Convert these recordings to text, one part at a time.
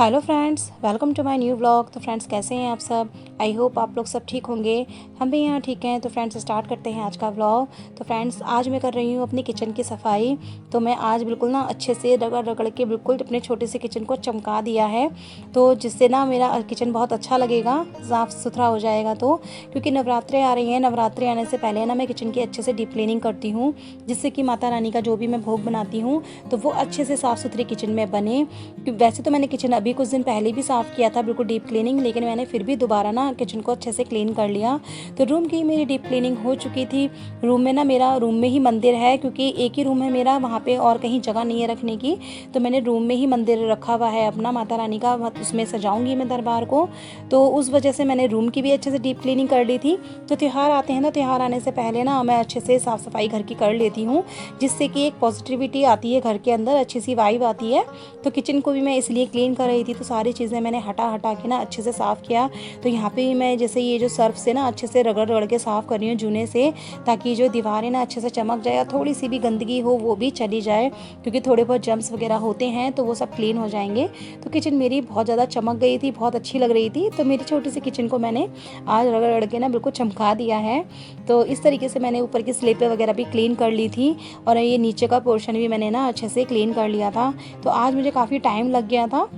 Hello friends, welcome to my new vlog. तो friends, कैसे हैं आप सब? आई होप आप लोग सब ठीक होंगे। हम भी यहाँ ठीक हैं। तो फ्रेंड्स, स्टार्ट करते हैं आज का व्लॉग। तो फ्रेंड्स, आज मैं कर रही हूँ अपनी किचन की सफाई। तो मैं आज बिल्कुल ना अच्छे से रगड़ रगड़ के बिल्कुल अपने छोटे से किचन को चमका दिया है, तो जिससे ना मेरा किचन बहुत अच्छा लगेगा, साफ़ सुथरा हो जाएगा। तो क्योंकि नवरात्रे आ रही हैं, नवरात्रे आने से पहले ना मैं किचन की अच्छे से डीप क्लीनिंग करती हूँ, जिससे कि माता रानी का जो भी मैं भोग बनाती हूँ तो वो अच्छे से साफ़ सुथरी किचन में बने। वैसे तो मैंने किचन अभी कुछ दिन पहले भी साफ़ किया था, बिल्कुल डीप क्लीनिंग, लेकिन मैंने फिर भी दोबारा ना किचन को अच्छे से क्लीन कर लिया। तो रूम की मेरी डीप क्लीनिंग हो चुकी थी। रूम में ना, मेरा रूम में ही मंदिर है, क्योंकि एक ही रूम है मेरा, वहाँ पे और कहीं जगह नहीं है रखने की। तो मैंने रूम में ही मंदिर रखा हुआ है अपना माता रानी का, उसमें सजाऊंगी मैं दरबार को। तो उस वजह से मैंने रूम की भी अच्छे से डीप क्लीनिंग कर ली थी। तो त्यौहार आते हैं ना, त्यौहार आने से पहले ना मैं अच्छे से साफ़ सफाई घर की कर लेती हूँ, जिससे कि एक पॉजिटिविटी आती है घर के अंदर, अच्छी सी वाइब आती है। तो किचन को भी मैं इसलिए क्लीन कर रही थी। तो सारी चीज़ें मैंने हटा हटा के ना अच्छे से साफ़ किया। तो यहाँ पे भी मैं जैसे ये जो सर्फ से ना अच्छे से रगड़ रगड़ के साफ़ कर रही हूँ जूने से, ताकि जो दीवारें ना अच्छे से चमक जाए और थोड़ी सी भी गंदगी हो वो भी चली जाए, क्योंकि थोड़े बहुत जम्स वगैरह होते हैं तो वो सब क्लीन हो जाएंगे। तो किचन मेरी बहुत ज़्यादा चमक गई थी, बहुत अच्छी लग रही थी। तो मेरी छोटी सी किचन को मैंने आज रगड़ रगड़ के ना बिल्कुल चमका दिया है। तो इस तरीके से मैंने ऊपर की स्लेपें वगैरह भी क्लीन कर ली थी, और ये नीचे का पोर्शन भी मैंने ना अच्छे से क्लीन कर लिया था। तो आज मुझे काफ़ी टाइम लग गया था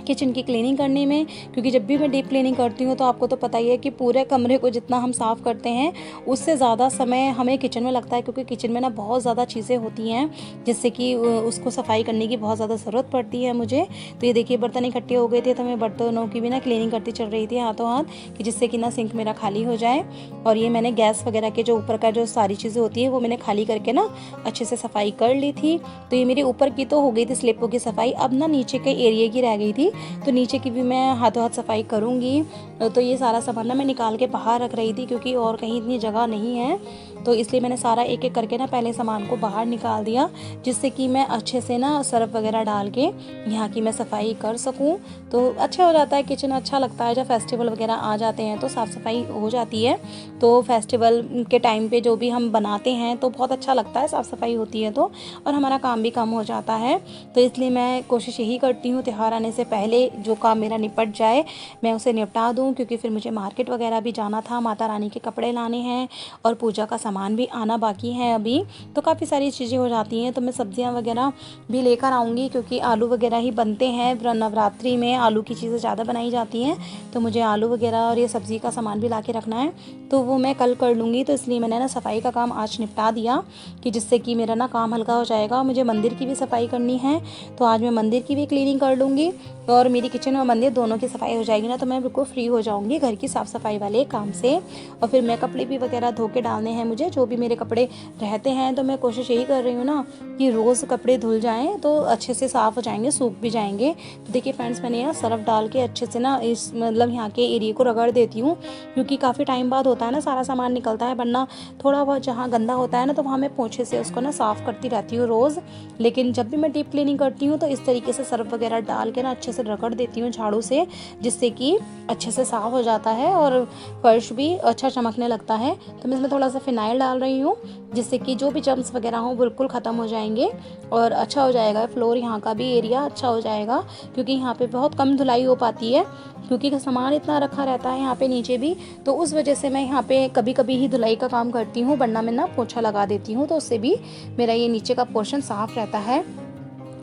किचन की क्लीनिंग करने में, क्योंकि जब भी मैं डीप क्लीनिंग करती हूँ तो आपको तो पता ही है कि पूरे कमरे को जितना हम साफ़ करते हैं उससे ज़्यादा समय हमें किचन में लगता है, क्योंकि किचन में ना बहुत ज़्यादा चीज़ें होती हैं, जिससे कि उसको सफाई करने की बहुत ज़्यादा ज़रूरत पड़ती है मुझे। तो ये देखिए, बर्तन इकट्ठे हो गए थे, तो मैं बर्तनों की भी ना क्लीनिंग करती चल रही थी हाथों हाथ, कि जिससे कि ना सिंक मेरा खाली हो जाए। और ये मैंने गैस वगैरह के जो ऊपर का जो सारी चीज़ें होती है वो मैंने खाली करके ना अच्छे से सफाई कर ली थी। तो ये मेरी ऊपर की तो हो गई थी स्लिपों की सफाई, अब ना नीचे के एरिया की रह गई थी। तो नीचे की भी मैं हाथों हाथ सफाई करूँगी। तो ये सारा सामान ना मैं निकाल के बाहर रख रही थी, क्योंकि और कहीं इतनी जगह नहीं है। तो इसलिए मैंने सारा एक एक करके ना पहले सामान को बाहर निकाल दिया, जिससे कि मैं अच्छे से ना सर्फ वगैरह डाल के यहाँ की मैं सफाई कर सकूँ। तो अच्छा हो जाता है किचन, अच्छा लगता है। जब फेस्टिवल वगैरह आ जाते हैं तो साफ़ सफाई हो जाती है। तो फेस्टिवल के टाइम पे जो भी हम बनाते हैं तो बहुत अच्छा लगता है, साफ़ सफाई होती है तो, और हमारा काम भी कम हो जाता है। तो इसलिए मैं कोशिश यही करती हूँ त्यौहार आने से पहले जो काम मेरा निपट जाए मैं उसे निपटा दूँ, क्योंकि फिर मुझे मार्केट वगैरह भी जाना था, माता रानी के कपड़े लाने हैं और पूजा का सामान भी आना बाकी है अभी। तो काफ़ी सारी चीज़ें हो जाती हैं। तो मैं सब्जियां वगैरह भी लेकर आऊँगी, क्योंकि आलू वगैरह ही बनते हैं नवरात्रि में, आलू की चीज़ें ज़्यादा बनाई जाती हैं। तो मुझे आलू वगैरह और ये सब्ज़ी का सामान भी ला के रखना है, तो वो मैं कल कर लूँगी। तो इसलिए मैंने ना सफाई का काम आज निपटा दिया, कि जिससे कि मेरा ना काम हल्का हो जाएगा। मुझे मंदिर की भी सफाई करनी है, तो आज मैं मंदिर की भी क्लीनिंग कर लूँगी, और मेरी किचन और मंदिर दोनों की सफाई हो जाएगी ना, तो मैं बिल्कुल फ्री हो जाऊंगी घर की साफ़ सफाई वाले काम से। और फिर मैं कपड़े भी वगैरह धो के डालने हैं मुझे, जो भी मेरे कपड़े रहते हैं। तो मैं कोशिश यही कर रही हूँ ना कि रोज़ कपड़े धुल जाएं तो अच्छे से साफ़ हो जाएंगे, सूख भी जाएंगे। तो देखिए फ्रेंड्स, मैंने यहाँ सर्फ डाल के अच्छे से ना इस मतलब यहाँ के एरिया को रगड़ देती हूँ, क्योंकि काफ़ी टाइम बाद होता है ना, सारा सामान निकलता है, वरना थोड़ा बहुत जहाँ गंदा होता है ना तो वहाँ मैं पोंछे से उसको ना साफ़ करती रहती हूँ रोज़। लेकिन जब भी मैं डीप क्लीनिंग करती हूँ तो इस तरीके से सर्फ वगैरह डाल के ना अच्छे से रगड़ देती हूँ झाड़ू से, जिससे कि अच्छे से साफ़ हो जाता है और फर्श भी अच्छा चमकने लगता है। तो मैं इसमें थोड़ा सा फिनाइल डाल रही हूँ, जिससे कि जो भी जम्स वगैरह हों बिल्कुल ख़त्म हो जाएंगे और अच्छा हो जाएगा फ्लोर, यहाँ का भी एरिया अच्छा हो जाएगा, क्योंकि यहाँ पे बहुत कम धुलाई हो पाती है, क्योंकि सामान इतना रखा रहता है यहाँ पे नीचे भी। तो उस वजह से मैं यहाँ पे कभी कभी ही धुलाई का काम करती हूँ, वरना मैं ना पोछा लगा देती हूँ, तो उससे भी मेरा ये नीचे का पोर्शन साफ़ रहता है।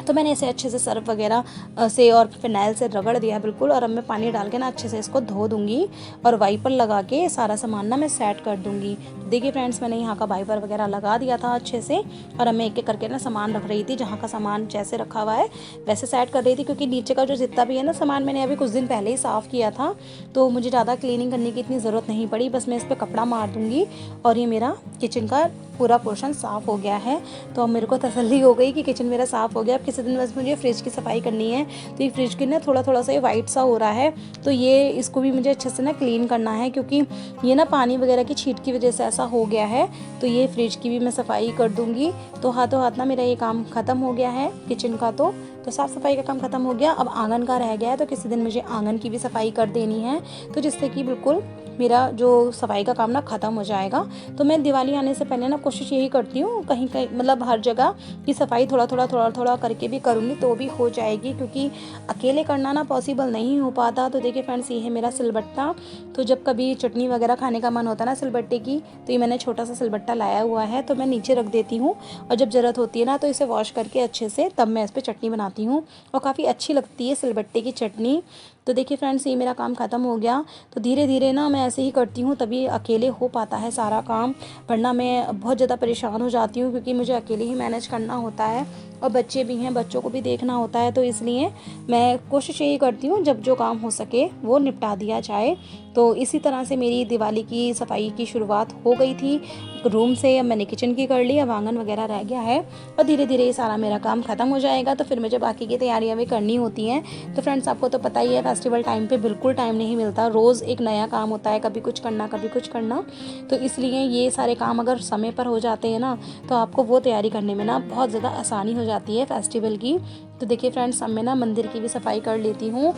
तो मैंने इसे अच्छे से सर्फ वगैरह से और फिनाइल से रगड़ दिया बिल्कुल, और अब मैं पानी डाल के ना अच्छे से इसको धो दूँगी, और वाइपर लगा के सारा सामान ना मैं सेट कर दूँगी। देखिए फ्रेंड्स, मैंने यहाँ का वाइपर वगैरह लगा दिया था अच्छे से, और अब मैं एक एक करके ना सामान रख रही थी, जहाँ का सामान जैसे रखा हुआ है वैसे सेट कर रही थी, क्योंकि नीचे का जो जितना भी है ना सामान मैंने अभी कुछ दिन पहले ही साफ़ किया था, तो मुझे ज़्यादा क्लीनिंग करने की इतनी ज़रूरत नहीं पड़ी। बस मैं इस पर कपड़ा मार दूँगी और ये मेरा किचन का पूरा पोर्शन साफ़ हो गया है। तो अब मेरे को तसल्ली हो गई कि किचन मेरा साफ़ हो गया। अब किसी दिन बस मुझे फ्रिज की सफाई करनी है, तो ये फ्रिज की ना थोड़ा थोड़ा सा ये वाइट सा हो रहा है, तो ये इसको भी मुझे अच्छे से ना क्लीन करना है, क्योंकि ये ना पानी वगैरह की छींट की वजह से ऐसा हो गया है। तो ये फ्रिज की भी मैं सफाई कर दूँगी। तो हाथों हाथ ना मेरा ये काम ख़त्म हो गया है किचन का। तो साफ़ सफाई का काम ख़त्म हो गया। अब आंगन का रह गया है, तो किसी दिन मुझे आंगन की भी सफाई कर देनी है, तो जिससे कि बिल्कुल मेरा जो सफाई का काम ना ख़त्म हो जाएगा। तो मैं दिवाली आने से पहले ना कोशिश यही करती हूँ कहीं कहीं मतलब हर जगह की सफाई थोड़ा थोड़ा करके भी करूँगी तो भी हो जाएगी, क्योंकि अकेले करना ना पॉसिबल नहीं हो पाता। तो देखिए फ्रेंड्स, ये है मेरा सिलबट्टा। तो जब कभी चटनी वगैरह खाने का मन होता है ना सिलबट्टे की, तो ये मैंने छोटा सा सिलबट्टा लाया हुआ है, तो मैं नीचे रख देती हूँ और जब ज़रूरत होती है ना तो इसे वॉश करके अच्छे से तब मैं इस पर चटनी बनाती हूँ और काफ़ी अच्छी लगती है सिलबट्टे की चटनी। तो देखिए फ्रेंड्स, ये मेरा काम ख़त्म हो गया। तो धीरे धीरे ना मैं ऐसे ही करती हूँ, तभी अकेले हो पाता है सारा काम, वरना मैं बहुत ज़्यादा परेशान हो जाती हूँ, क्योंकि मुझे अकेले ही मैनेज करना होता है और बच्चे भी हैं, बच्चों को भी देखना होता है। तो इसलिए मैं कोशिश यही करती हूँ जब जो काम हो सके वो निपटा दिया जाए। तो इसी तरह से मेरी दिवाली की सफाई की शुरुआत हो गई थी रूम से। अब मैंने किचन की कर ली, अब आंगन वगैरह रह गया है और धीरे धीरे ये सारा मेरा काम ख़त्म हो जाएगा। तो फिर मुझे बाकी की तैयारियां भी करनी होती हैं। तो फ्रेंड्स, आपको तो पता ही है फेस्टिवल टाइम पे बिल्कुल टाइम नहीं मिलता, रोज़ एक नया काम होता है, कभी कुछ करना कभी कुछ करना। तो इसलिए ये सारे काम अगर समय पर हो जाते हैं ना, तो आपको वो तैयारी करने में ना बहुत ज़्यादा आसानी हो जाती है फेस्टिवल की। तो देखिए फ्रेंड्स, अब मैं ना मंदिर की भी सफाई कर लेती हूँ।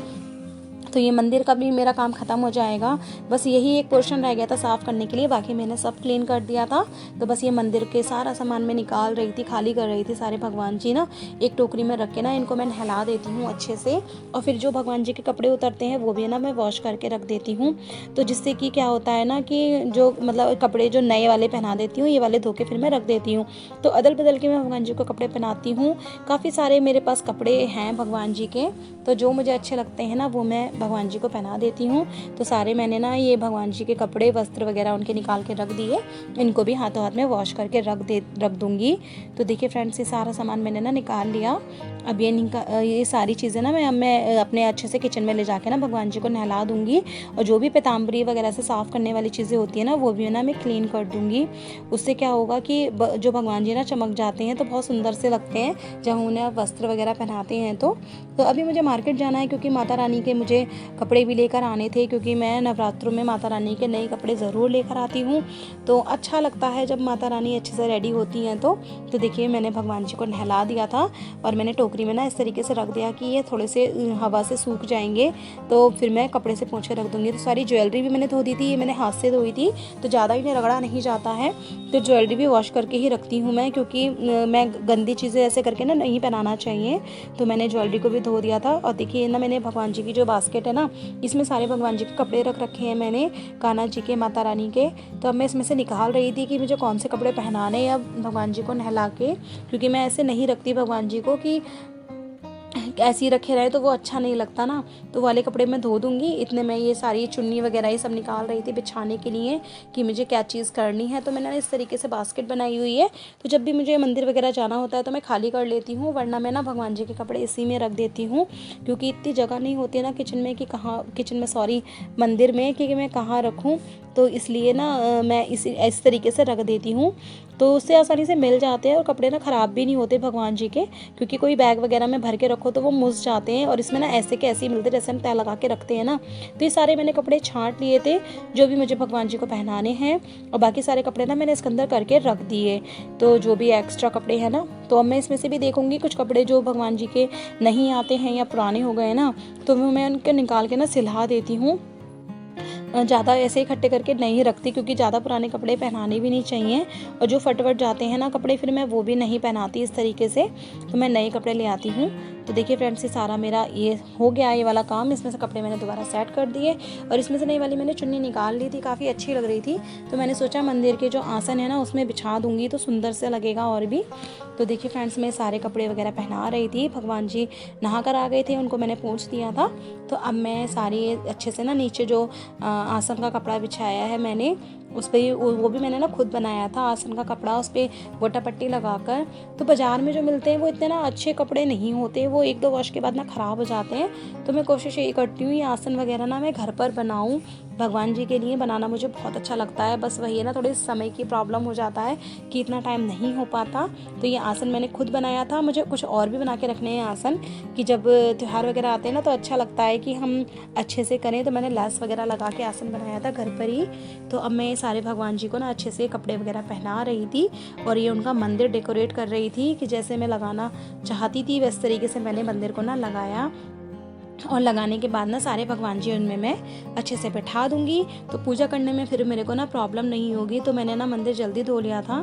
तो ये मंदिर का भी मेरा काम ख़त्म हो जाएगा। बस यही एक पोर्शन रह गया था साफ़ करने के लिए, बाकी मैंने सब क्लीन कर दिया था। तो बस ये मंदिर के सारा सामान मैं निकाल रही थी, खाली कर रही थी। सारे भगवान जी ना एक टोकरी में रख के ना इनको मैं नहला देती हूँ अच्छे से, और फिर जो भगवान जी के कपड़े उतरते हैं वो भी ना मैं वॉश करके रख देती हूँ। तो जिससे कि क्या होता है ना कि जो मतलब कपड़े जो नए वाले पहना देती हूँ, ये वाले धो के फिर मैं रख देती हूँ। तो अदल बदल के मैं भगवान जी को कपड़े पहनाती हूँ। काफ़ी सारे मेरे पास कपड़े हैं भगवान जी के, तो जो मुझे अच्छे लगते हैं ना वो मैं भगवान जी को पहना देती हूँ। तो सारे मैंने ना ये भगवान जी के कपड़े वस्त्र वगैरह उनके निकाल के रख दिए, इनको भी हाथों हाथ में वॉश करके रख दूँगी। तो देखिए फ्रेंड्स, ये सारा सामान मैंने ना निकाल लिया। अब ये सारी चीज़ें ना मैं अपने अच्छे से किचन में ले जाके ना भगवान जी को नहला दूँगी, और जो भी पीताम्बरी वगैरह से साफ़ करने वाली चीज़ें होती है ना वो भी ना मैं क्लीन कर दूँगी। उससे क्या होगा कि जो भगवान जी ना चमक जाते हैं तो बहुत सुंदर से लगते हैं जब उन्हें आप वस्त्र वगैरह पहनाते हैं। तो अभी मुझे मार्केट जाना है, क्योंकि माता रानी के मुझे कपड़े भी लेकर आने थे, क्योंकि मैं नवरात्रों में माता रानी के नए कपड़े ज़रूर लेकर आती हूँ। तो अच्छा लगता है जब माता रानी अच्छे से रेडी होती हैं। तो देखिए मैंने भगवान जी को नहला दिया था और मैंने टोकरी में ना इस तरीके से रख दिया कि ये थोड़े से हवा से सूख जाएंगे, तो फिर मैं कपड़े से पोंछ के रख दूँगी। तो सारी ज्वेलरी भी मैंने धो दी थी, ये मैंने हाथ से धोई थी, तो ज़्यादा इन्हें रगड़ा नहीं जाता है। तो ज्वेलरी भी वॉश करके ही रखती हूँ मैं, क्योंकि मैं गंदी चीज़ें ऐसे करके ना नहीं पहनाना चाहिए। तो मैंने ज्वेलरी को भी धो दिया था। और देखिए ना, मैंने भगवान जी की जो बास्केट है ना, इसमें सारे भगवान जी के कपड़े रख रखे हैं मैंने, कान्हा जी के, माता रानी के। तो अब मैं इसमें से निकाल रही थी कि मुझे कौन से कपड़े पहनाने हैं अब भगवान जी को नहला के, क्योंकि मैं ऐसे नहीं रखती भगवान जी को कि ऐसे ही रखे रहे, तो वो अच्छा नहीं लगता ना। तो वाले कपड़े मैं धो दूँगी। इतने में ये सारी चुन्नी वगैरह ये सब निकाल रही थी बिछाने के लिए कि मुझे क्या चीज़ करनी है। तो मैंने इस तरीके से बास्केट बनाई हुई है, तो जब भी मुझे मंदिर वगैरह जाना होता है तो मैं खाली कर लेती हूँ, वरना मैं ना भगवान जी के कपड़े इसी में रख देती हूँ, क्योंकि इतनी जगह नहीं होती है ना किचन में सॉरी मंदिर में, कि मैं कहाँ रखूँ। तो इसलिए ना मैं इस तरीके से रख देती हूँ, तो उससे आसानी से मिल जाते हैं और कपड़े ना ख़राब भी नहीं होते भगवान जी के, क्योंकि कोई बैग वगैरह में भर के रखो तो वो मुस जाते हैं, और इसमें ना ऐसे के ऐसे ही मिलते जैसे हम तय लगा के रखते हैं ना। तो ये सारे मैंने कपड़े छांट लिए थे जो भी मुझे भगवान जी को पहनाने हैं, और बाकी सारे कपड़े ना मैंने इसके अंदर करके रख दिए। तो जो भी एक्स्ट्रा कपड़े हैं ना, तो अब मैं इसमें से भी देखूंगी कुछ कपड़े जो भगवान जी के नहीं आते हैं या पुराने हो गए ना, तो मैं उनके निकाल के ना सिला देती हूँ। ज़्यादा ऐसे इकट्ठे करके नहीं रखती, क्योंकि ज़्यादा पुराने कपड़े पहनाने भी नहीं चाहिए, और जो फट जाते हैं ना कपड़े फिर मैं वो भी नहीं पहनाती इस तरीके से। तो मैं नए कपड़े ले आती हूँ। तो देखिए फ्रेंड्स, ये सारा मेरा ये हो गया ये वाला काम। इसमें से कपड़े मैंने दोबारा सेट कर दिए, और इसमें से नई वाली मैंने चुन्नी निकाल ली थी, काफ़ी अच्छी लग रही थी। तो मैंने सोचा मंदिर के जो आसन है ना उसमें बिछा दूंगी तो सुंदर से लगेगा और भी। तो देखिए फ्रेंड्स, मैं सारे कपड़े वगैरह पहना रही थी। भगवान जी नहा कर आ गए थे, उनको मैंने पोंछ दिया था। तो अब मैं सारी अच्छे से ना नीचे जो आसन का कपड़ा बिछाया है मैंने, उस पर वो भी मैंने ना खुद बनाया था आसन का कपड़ा, उस पर गोटा पट्टी लगाकर। तो बाज़ार में जो मिलते हैं वो इतने ना अच्छे कपड़े नहीं होते, वो एक दो वॉश के बाद ना ख़राब हो जाते हैं। तो मैं कोशिश यही करती हूँ ये आसन वगैरह ना मैं घर पर बनाऊँ, भगवान जी के लिए बनाना मुझे बहुत अच्छा लगता है। बस वही है ना, थोड़ी समय की प्रॉब्लम हो जाता है कि इतना टाइम नहीं हो पाता। तो ये आसन मैंने खुद बनाया था। मुझे कुछ और भी बना के रखने हैं आसन, कि जब त्यौहार वगैरह आते हैं ना तो अच्छा लगता है कि हम अच्छे से करें। तो मैंने लैस वगैरह लगा के आसन बनाया था घर पर ही। तो अब मैं सारे भगवान जी को ना अच्छे से कपड़े वगैरह पहना रही थी, और ये उनका मंदिर डेकोरेट कर रही थी कि जैसे मैं लगाना चाहती थी वैसे तरीके से मैंने मंदिर को ना लगाया। और लगाने के बाद ना सारे भगवान जी उनमें मैं अच्छे से बैठा दूंगी, तो पूजा करने में फिर मेरे को ना प्रॉब्लम नहीं होगी। तो मैंने ना मंदिर जल्दी धो लिया था,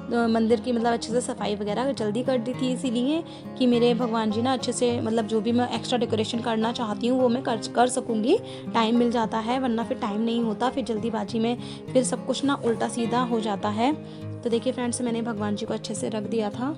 तो मंदिर की मतलब अच्छे से सफाई वगैरह जल्दी कर दी थी, इसीलिए कि मेरे भगवान जी ना अच्छे से मतलब जो भी मैं एक्स्ट्रा डेकोरेशन करना चाहती हूँ वो मैं कर सकूँगी, टाइम मिल जाता है, वरना फिर टाइम नहीं होता, फिर जल्दीबाजी में फिर सब कुछ ना उल्टा सीधा हो जाता है। तो देखिए फ्रेंड्स, मैंने भगवान जी को अच्छे से रख दिया था।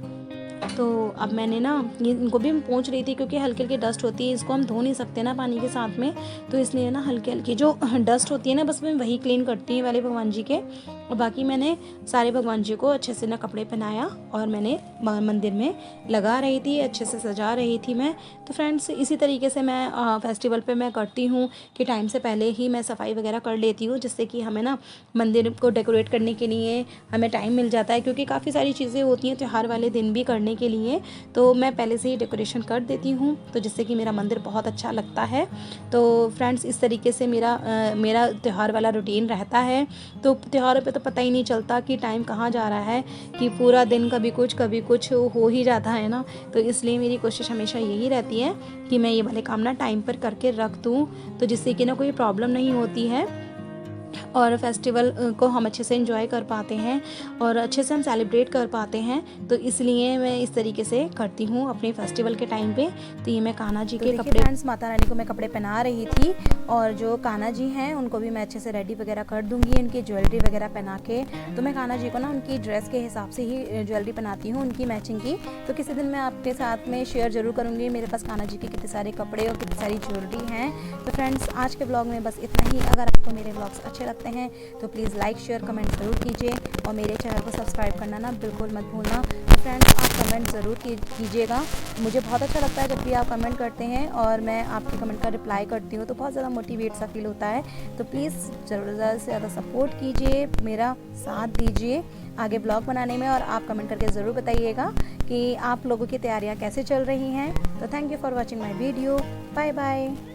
तो अब मैंने ना इनको भी पोंछ रही थी, क्योंकि हल्की हल्की डस्ट होती है, इसको हम धो नहीं सकते ना पानी के साथ में, तो इसलिए ना हल्की हल्की जो डस्ट होती है ना बस मैं वही क्लीन करती हूँ वाले भगवान जी के। और बाकी मैंने सारे भगवान जी को अच्छे से ना कपड़े पहनाया और मैंने मंदिर में लगा रही थी, अच्छे से सजा रही थी मैं। तो फ्रेंड्स, इसी तरीके से मैं फेस्टिवल पे मैं करती हूँ कि टाइम से पहले ही मैं सफाई वगैरह कर लेती हूँ, जिससे कि हमें ना मंदिर को डेकोरेट करने के लिए हमें टाइम मिल जाता है, क्योंकि काफ़ी सारी चीज़ें होती हैं त्यौहार वाले दिन भी करने के लिए, तो मैं पहले से ही डेकोरेशन कर देती हूँ, तो जिससे कि मेरा मंदिर बहुत अच्छा लगता है। तो फ्रेंड्स, इस तरीके से मेरा त्यौहार वाला रूटीन रहता है। तो त्योहारों पे तो पता ही नहीं चलता कि टाइम कहाँ जा रहा है, कि पूरा दिन कभी कुछ हो ही जाता है ना। तो इसलिए मेरी कोशिश हमेशा यही रहती है कि मैं ये वाले काम ना टाइम पर करके रख दूँ, तो जिससे कि ना कोई प्रॉब्लम नहीं होती है और फेस्टिवल को हम अच्छे से एंजॉय कर पाते हैं और अच्छे से हम सेलिब्रेट कर पाते हैं। तो इसलिए मैं इस तरीके से करती हूँ अपने फेस्टिवल के टाइम पे। तो ये मैं कान्हा जी के कपड़े, फ्रेंड्स, माता रानी को मैं कपड़े पहना रही थी, और जो कान्हा जी हैं उनको भी मैं अच्छे से रेडी वगैरह कर दूँगी, उनकी ज्वेलरी वगैरह पहना के। तो मैं कान्हा जी को ना उनकी ड्रेस के हिसाब से ही ज्वेलरी पहनाती हूँ, उनकी मैचिंग की। तो किसी दिन मैं आपके साथ में शेयर ज़रूर करूँगी मेरे पास कान्हा जी के कितने सारे कपड़े और कितनी सारी ज्वेलरी हैं। तो फ्रेंड्स, आज के ब्लॉग में बस इतना ही। अगर आपको मेरे ब्लॉग्स अच्छे लगते हैं तो प्लीज़ लाइक शेयर कमेंट ज़रूर कीजिए, और मेरे चैनल को सब्सक्राइब करना ना बिल्कुल मत भूलना। तो फ्रेंड्स, आप कमेंट ज़रूर कीजिएगा, मुझे बहुत अच्छा लगता है जब भी आप कमेंट करते हैं और मैं आपके कमेंट का रिप्लाई करती हूँ, तो बहुत ज़्यादा मोटिवेट सा फील होता है। तो प्लीज़ ज़्यादा से ज़्यादा सपोर्ट कीजिए, मेरा साथ दीजिए आगे ब्लॉग बनाने में, और आप कमेंट करके ज़रूर बताइएगा कि आप लोगों की तैयारियाँ कैसे चल रही हैं। तो thank you for watching my video. Bye bye.